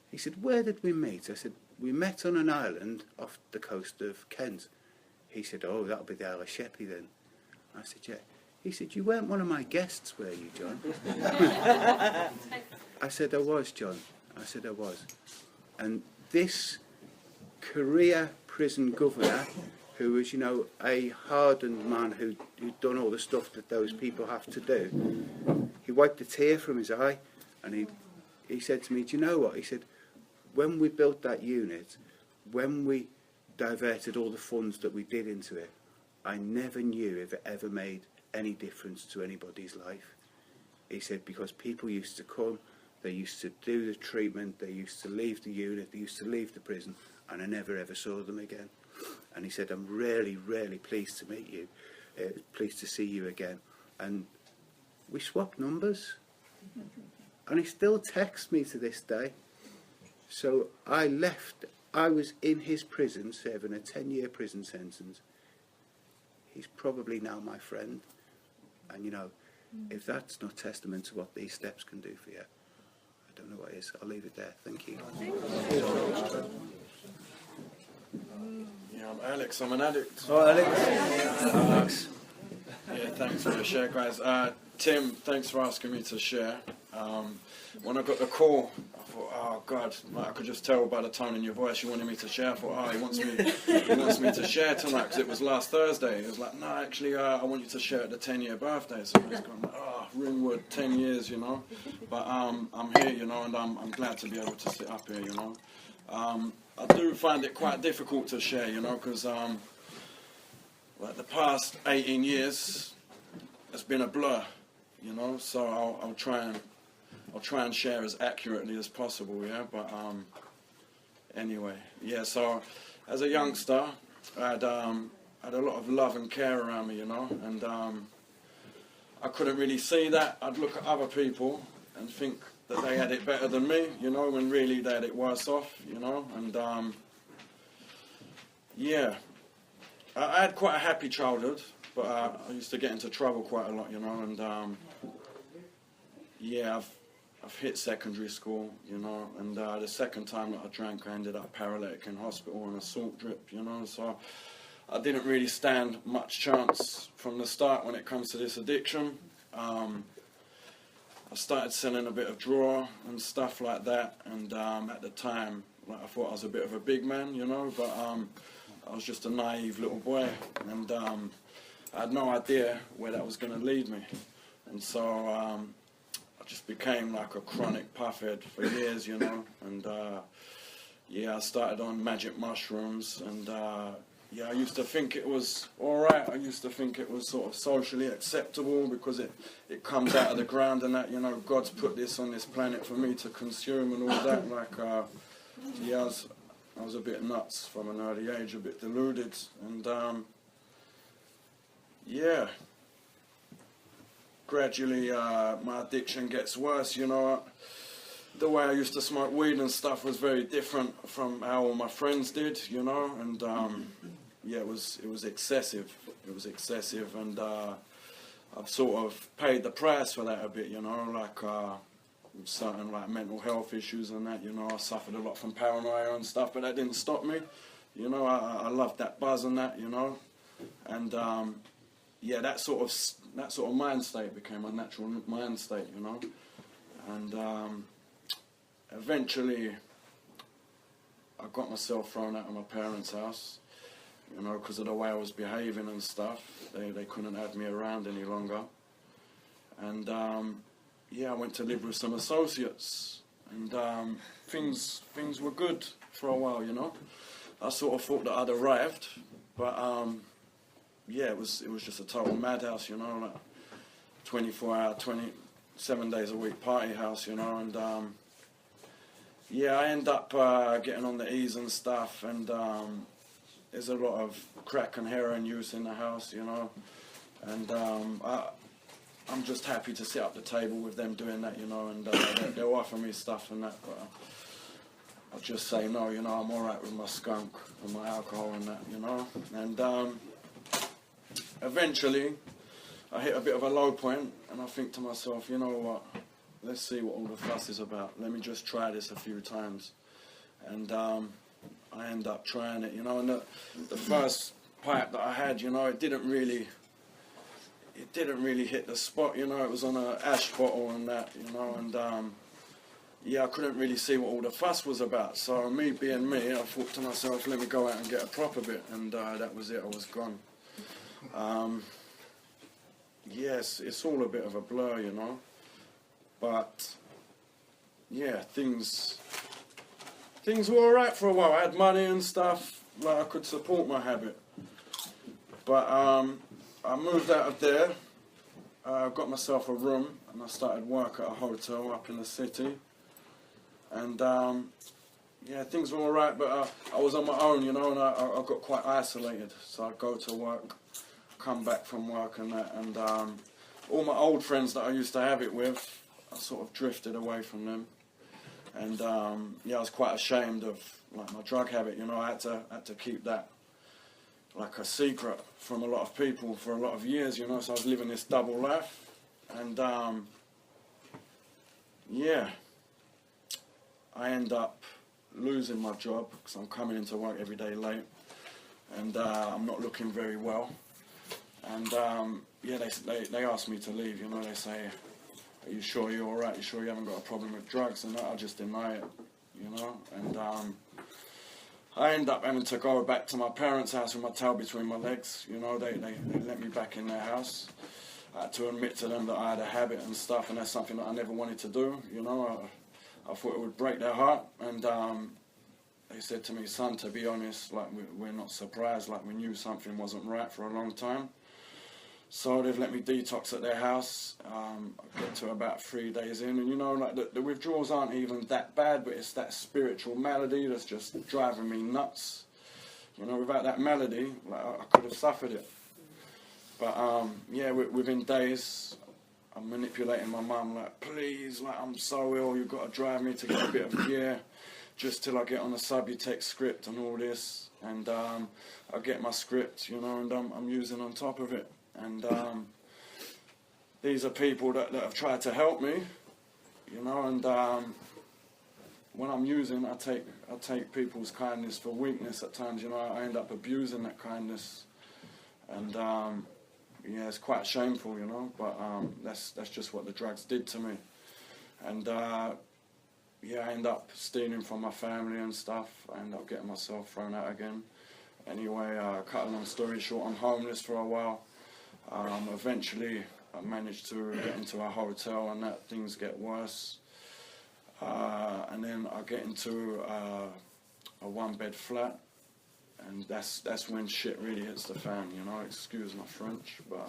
He said, where did we meet? I said, we met on an island off the coast of Kent. He said, oh, that'll be the Isle of Sheppey then. I said, yeah. He said, you weren't one of my guests, were you, John? I said, I was, John. I said, I was. And this career prison governor, who was, you know, a hardened man who'd done all the stuff that those people have to do, he wiped a tear from his eye, and he said to me, do you know what? He said, when we built that unit, when we diverted all the funds that we did into it, I never knew if it ever made any difference to anybody's life. He said, because people used to come, they used to do the treatment, they used to leave the unit, they used to leave the prison, and I never ever saw them again. And he said, I'm really, really pleased to meet you, pleased to see you again. And we swapped numbers, and he still texts me to this day. So I left, I was in his prison serving a 10-year prison sentence. He's probably now my friend. And you know, if that's not testament to what these steps can do for you, I don't know what is. I'll leave it there. Thank you. Yeah, I'm Alex. I'm an addict. All right, Alex. Yeah, thanks for the share, guys. Tim, thanks for asking me to share. When I got the call, I thought, oh God, like, I could just tell by the tone in your voice you wanted me to share. I thought, oh, he wants me to share tonight because it was last Thursday. He was like, no, actually, I want you to share at the 10-year birthday. So I was going, oh, Ringwood, 10 years, you know. But I'm here, you know, and I'm glad to be able to sit up here, you know. I do find it quite difficult to share, you know, because like the past 18 years has been a blur, you know. So I'll try and share as accurately as possible, yeah. But anyway, yeah. So as a youngster, I had a lot of love and care around me, you know, and I couldn't really see that. I'd look at other people and think that they had it better than me, you know, when really they had it worse off, you know. And yeah, I had quite a happy childhood, but I used to get into trouble quite a lot, you know. And yeah, I've hit secondary school, you know, and the second time that I drank, I ended up paralytic in hospital on a salt drip, you know. So I didn't really stand much chance from the start when it comes to this addiction. I started selling a bit of draw and stuff like that, and at the time, like, I thought I was a bit of a big man, you know, but I was just a naive little boy, and I had no idea where that was going to lead me. And so I just became like a chronic puffhead for years, you know, and yeah, I started on magic mushrooms, and yeah, I used to think it was alright. I used to think it was sort of socially acceptable because it comes out of the ground and that, you know, God's put this on this planet for me to consume and all that. Like, yeah, I was a bit nuts from an early age, a bit deluded, and yeah, gradually my addiction gets worse, you know. The way I used to smoke weed and stuff was very different from how all my friends did, you know, and yeah, it was excessive. It was excessive, and I've sort of paid the price for that a bit, you know. Like certain like mental health issues and that, you know. I suffered a lot from paranoia and stuff, but that didn't stop me. You know, I loved that buzz and that, you know. And yeah, that sort of mind state became a natural mind state, you know. And eventually I got myself thrown out of my parents' house, you know, because of the way I was behaving and stuff. They couldn't have me around any longer. And yeah, I went to live with some associates, and things were good for a while, you know. I sort of thought that I'd arrived, but yeah, it was just a total madhouse, you know, like 24-hour, 27 days a week party house, you know. And yeah, I end up getting on the E's and stuff, and there's a lot of crack and heroin use in the house, you know. And I'm just happy to sit up the table with them doing that, you know, and they'll offer me stuff and that, but I'll just say no, you know. I'm alright with my skunk and my alcohol and that, you know. And eventually I hit a bit of a low point, and I think to myself, you know what, let's see what all the fuss is about. Let me just try this a few times. And I end up trying it, you know. And the first pipe that I had, you know, it didn't really hit the spot, you know. It was on an ash bottle and that, you know. And yeah, I couldn't really see what all the fuss was about. So me being me, I thought to myself, let me go out and get a proper bit. And that was it. I was gone. Yes, it's all a bit of a blur, you know. But yeah, things were alright for a while. I had money and stuff, like I could support my habit. But I moved out of there, got myself a room, and I started work at a hotel up in the city. And yeah, things were alright, but I was on my own, you know, and I got quite isolated. So I'd go to work, come back from work and that, and all my old friends that I used to have it with, I sort of drifted away from them. And yeah, I was quite ashamed of like my drug habit, you know. I had to keep that like a secret from a lot of people for a lot of years, you know. So I was living this double life, and yeah, I end up losing my job because I'm coming into work every day late, and I'm not looking very well. And yeah, they asked me to leave, you know. They say, are you sure you're all right? You sure you haven't got a problem with drugs? And I just deny it, you know. And I end up having to go back to my parents' house with my tail between my legs, you know. They let me back in their house. I had to admit to them that I had a habit and stuff, and that's something that I never wanted to do, you know. I thought it would break their heart, and they said to me, son, to be honest, like we're not surprised, like we knew something wasn't right for a long time. So they've let me detox at their house. I get to about 3 days in, and you know, like the withdrawals aren't even that bad, but it's that spiritual malady that's just driving me nuts. You know, without that malady, like I could have suffered it. But yeah, within days, I'm manipulating my mum, like, please, like, I'm so ill, you've got to drive me to get a bit of gear, just till I get on the Subutex script and all this. And I get my script, you know, and I'm using on top of it. And these are people that have tried to help me, you know. And when I'm using, I take people's kindness for weakness at times, you know. I end up abusing that kindness. And yeah, it's quite shameful, you know, but that's just what the drugs did to me. And yeah, I end up stealing from my family and stuff. I end up getting myself thrown out again. Anyway, cut a long story short, I'm homeless for a while. Eventually, I managed to get into a hotel, and that things get worse. And then I get into a one-bed flat. And that's when shit really hits the fan, you know. Excuse my French, but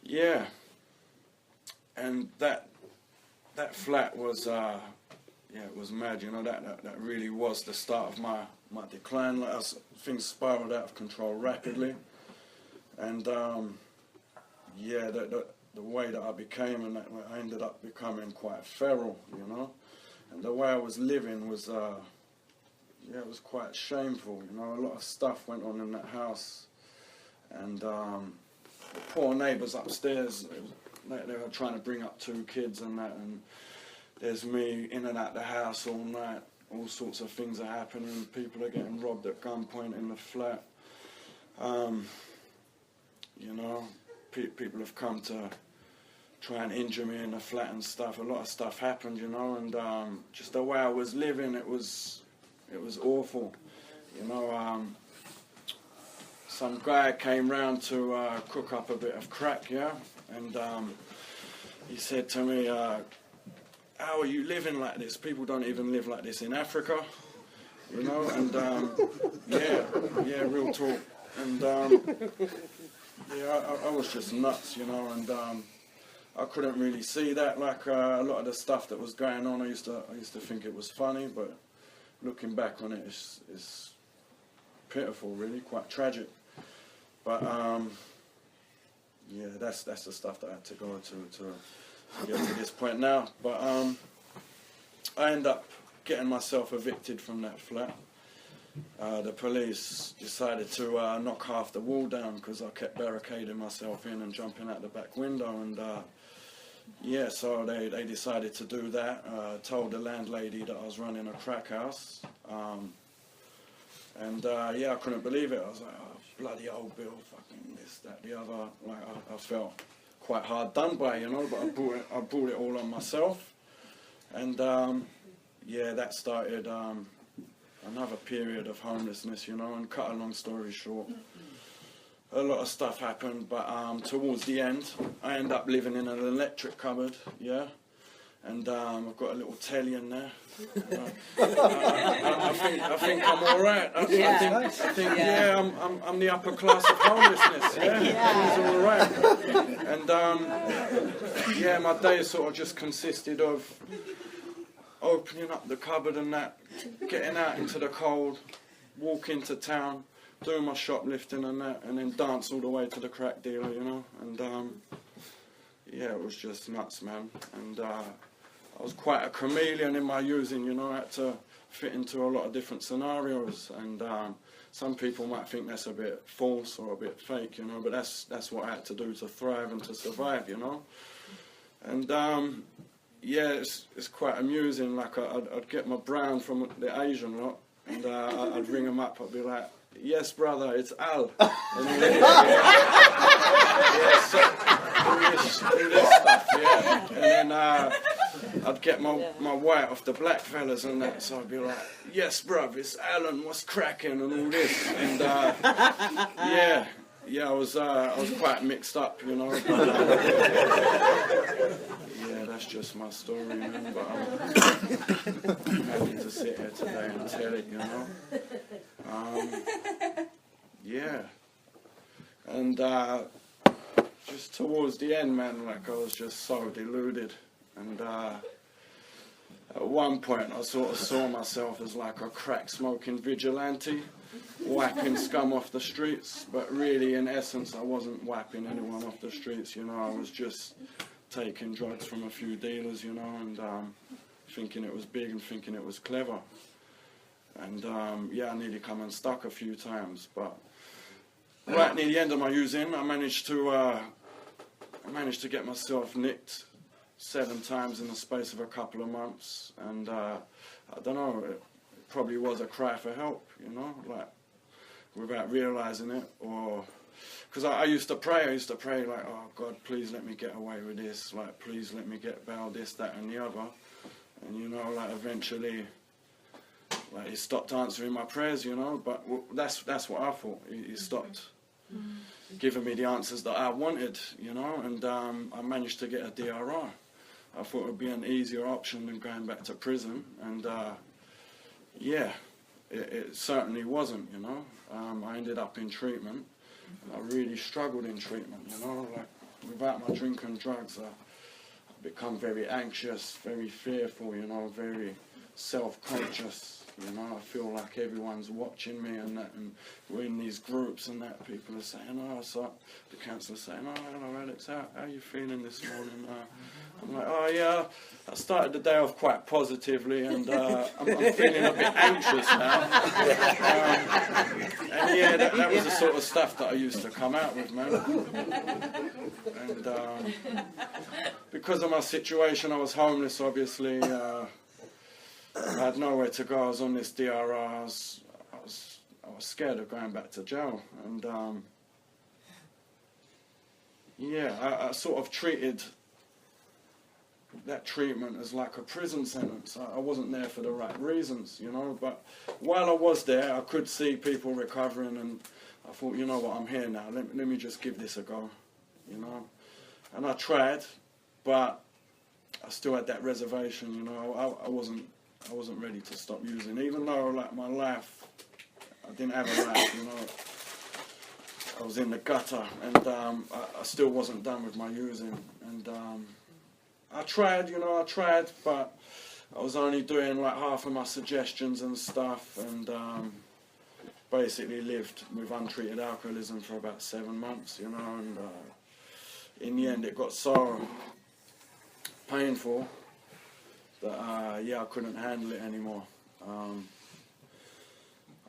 yeah. And that flat was yeah, it was mad, you know. That really was the start of my decline. Like things spiraled out of control rapidly, and yeah, the way that I became, and that I ended up becoming quite feral, you know. And the way I was living was. Yeah, it was quite shameful, you know. A lot of stuff went on in that house, and the poor neighbours upstairs, they were trying to bring up 2 kids and that, and there's me in and out the house all night. All sorts of things are happening. People are getting robbed at gunpoint in the flat. You know, people have come to try and injure me in the flat and stuff. A lot of stuff happened, you know, and just the way I was living, it was awful. You know, some guy came round to cook up a bit of crack, yeah, and he said to me, how are you living like this? People don't even live like this in Africa, you know, and yeah, real talk. And yeah, I was just nuts, you know, and I couldn't really see that. Like a lot of the stuff that was going on, I used to think it was funny, but looking back on it, it's pitiful, really, quite tragic. But yeah, that's the stuff that I had to go to get to this point now. But I ended up getting myself evicted from that flat. The police decided to knock half the wall down because I kept barricading myself in and jumping out the back window, and yeah, so they decided to do that. Told the landlady that I was running a crack house, and yeah, I couldn't believe it. I was like, oh, bloody old Bill, fucking this, that, the other. Like I felt quite hard done by, you know, but I brought it all on myself, and yeah, that started another period of homelessness, you know. And cut a long story short, a lot of stuff happened, but towards the end, I ended up living in an electric cupboard, yeah, and I've got a little telly in there. I think I'm all right. I think yeah, I'm the upper class of homelessness. Yeah, things are all right. And yeah, my day sort of just consisted of opening up the cupboard and that, getting out into the cold, walk into town, doing my shoplifting and that, and then dance all the way to the crack dealer, you know. And yeah, it was just nuts, man. And I was quite a chameleon in my using, you know. I had to fit into a lot of different scenarios, and some people might think that's a bit false or a bit fake, you know, but that's what I had to do to thrive and to survive, you know. And yeah, it's quite amusing. Like I'd get my brown from the Asian lot, and I'd ring them up. I'd be like, "Yes, brother, it's Al." And he'd, yeah, so, all this stuff, yeah. And then I'd get my white off the black fellas and that. So I'd be like, "Yes, bruv, it's Alan. What's cracking?" and all this. And yeah, I was quite mixed up, you know. But, yeah, that's just my story, man. But I'm happy to sit here today and tell it, you know. Yeah, and just towards the end, man, like I was just so deluded, and at one point I sort of saw myself as like a crack-smoking vigilante, wiping scum off the streets, but really in essence I wasn't wiping anyone off the streets, you know. I was just taking drugs from a few dealers, you know, and thinking it was big and thinking it was clever. And yeah, I nearly come unstuck a few times, but right near the end of my using, I managed to get myself nicked 7 times in the space of a couple of months, and I don't know, it probably was a cry for help, you know, like without realizing it, or because I used to pray like, oh God, please let me get away with this, like please let me get bail, this, that, and the other, and you know, like eventually, like he stopped answering my prayers, you know. But that's what I thought. He stopped giving me the answers that I wanted, you know. And I managed to get a DRI. I thought it would be an easier option than going back to prison, and yeah, it certainly wasn't, you know. I ended up in treatment. I really struggled in treatment, you know. Like without my drink and drugs, I become very anxious, very fearful, you know, very self-conscious, You know, I feel like everyone's watching me and that, and we're in these groups and that. People are saying, oh, so the counsellor's saying, oh, hello Alex, how are you feeling this morning? I'm like, oh yeah, I started the day off quite positively, and I'm feeling a bit anxious now. And yeah, that was the sort of stuff that I used to come out with, man. And because of my situation, I was homeless, obviously. I had nowhere to go. I was on this DRR. I was scared of going back to jail, and yeah, I sort of treated that treatment as like a prison sentence. I wasn't there for the right reasons, you know. But while I was there, I could see people recovering, and I thought, you know what, I'm here now. Let me just give this a go, you know. And I tried, but I still had that reservation, you know. I wasn't ready to stop using, even though like my life, I didn't have a life, you know. I was in the gutter, and I still wasn't done with my using, and I tried, you know, but I was only doing like half of my suggestions and stuff, and basically lived with untreated alcoholism for about 7 months, you know, and in the end it got so painful that yeah, I couldn't handle it anymore.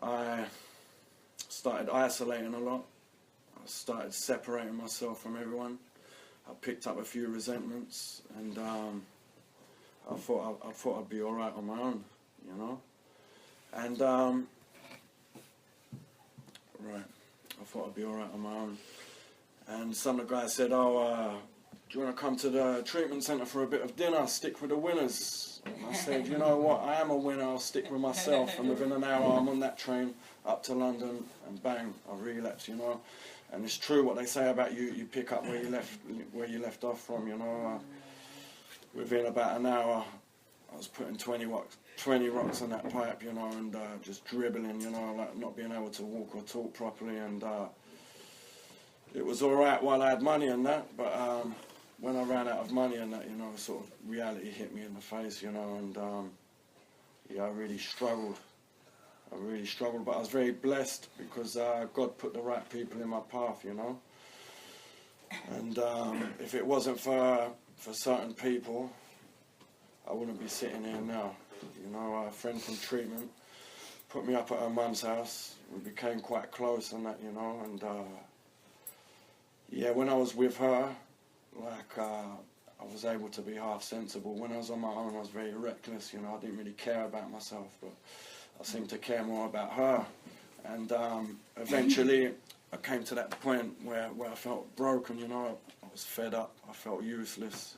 I started isolating a lot. I started separating myself from everyone. I picked up a few resentments, and I thought I'd be all right on my own, you know. And right, I thought I'd be all right on my own. And some of the guys said, "Oh, do you want to come to the treatment centre for a bit of dinner? Stick with the winners." And I said, "You know what? I am a winner. I'll stick with myself." And within an hour, I'm on that train up to London, and bang, I relapse, you know. And it's true what they say about you. You pick up where you left off from, you know. Within about an hour, I was putting 20 rocks in that pipe, you know, and just dribbling, you know, like not being able to walk or talk properly. And it was all right while I had money and that, but when I ran out of money and that, you know, sort of reality hit me in the face, you know, and yeah, I really struggled, but I was very blessed because God put the right people in my path, you know. And if it wasn't for certain people, I wouldn't be sitting here now. You know, a friend from treatment put me up at her mum's house. We became quite close and that, you know, and yeah, when I was with her, like, I was able to be half sensible. When I was on my own, I was very reckless, you know. I didn't really care about myself, but I seemed to care more about her. And eventually, I came to that point where I felt broken, you know. I was fed up. I felt useless.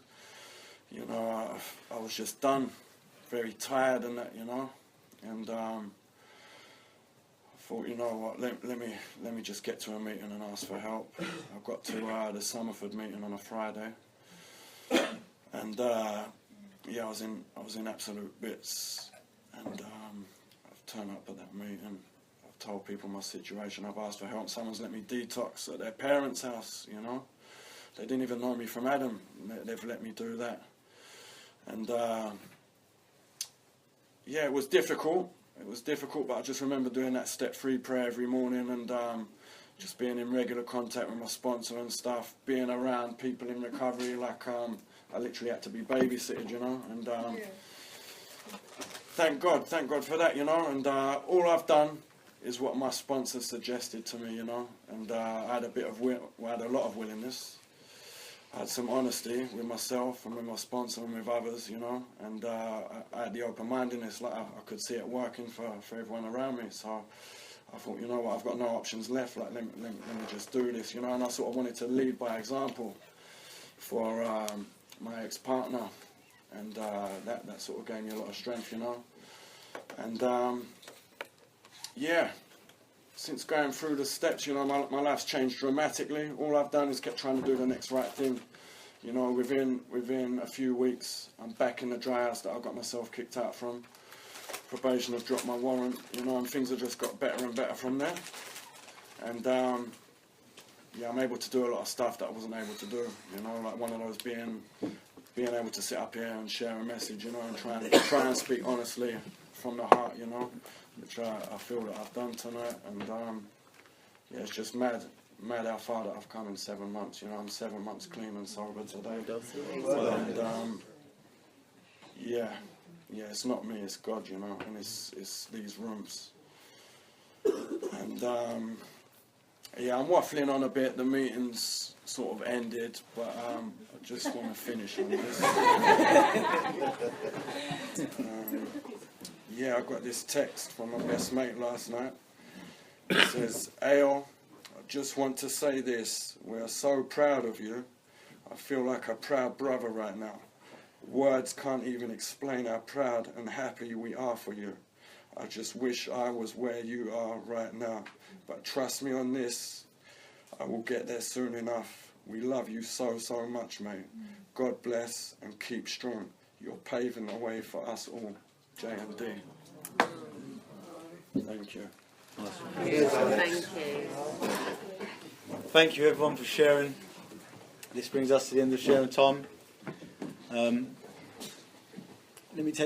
You know, I was just done, very tired and that, you know. And I thought, you know what, let me just get to a meeting and ask for help. I got to the Summerford meeting on a Friday. And yeah, I was in absolute bits. And I've turned up at that meeting. I've told people my situation. I've asked for help. Someone's let me detox at their parents' house, you know. They didn't even know me from Adam. They've let me do that. And yeah, it was difficult. But I just remember doing that step-free prayer every morning, and just being in regular contact with my sponsor and stuff, being around people in recovery. Like, I literally had to be babysitted, you know. And thank God for that, you know. And all I've done is what my sponsor suggested to me, you know. And I had a lot of willingness. I had some honesty with myself and with my sponsor and with others, you know, and I had the open-mindedness, like I could see it working for everyone around me. So I thought, you know what, I've got no options left, like let me just do this, you know. And I sort of wanted to lead by example for my ex-partner, and that sort of gave me a lot of strength, you know. And yeah, since going through the steps, you know, my life's changed dramatically. All I've done is kept trying to do the next right thing. You know, within a few weeks, I'm back in the dry house that I got myself kicked out from. Probation have dropped my warrant, you know, and things have just got better and better from there. And yeah, I'm able to do a lot of stuff that I wasn't able to do. You know, like one of those being able to sit up here and share a message, you know, and try and speak honestly from the heart, you know, which I feel that I've done tonight. And yeah, it's just mad how far that I've come in 7 months. You know, I'm 7 months clean and sober today. And yeah, it's not me, it's God, you know, and it's these rooms. And yeah, I'm waffling on a bit. The meeting's sort of ended, but I just want to finish on this. Yeah, I got this text from my best mate last night. It says, "Ayo, I just want to say this. We are so proud of you. I feel like a proud brother right now. Words can't even explain how proud and happy we are for you. I just wish I was where you are right now. But trust me on this, I will get there soon enough. We love you so, so much, mate. God bless and keep strong. You're paving the way for us all. J&D." Thank you. Thank you. Thank you everyone for sharing. This brings us to the end of sharing time. Let me take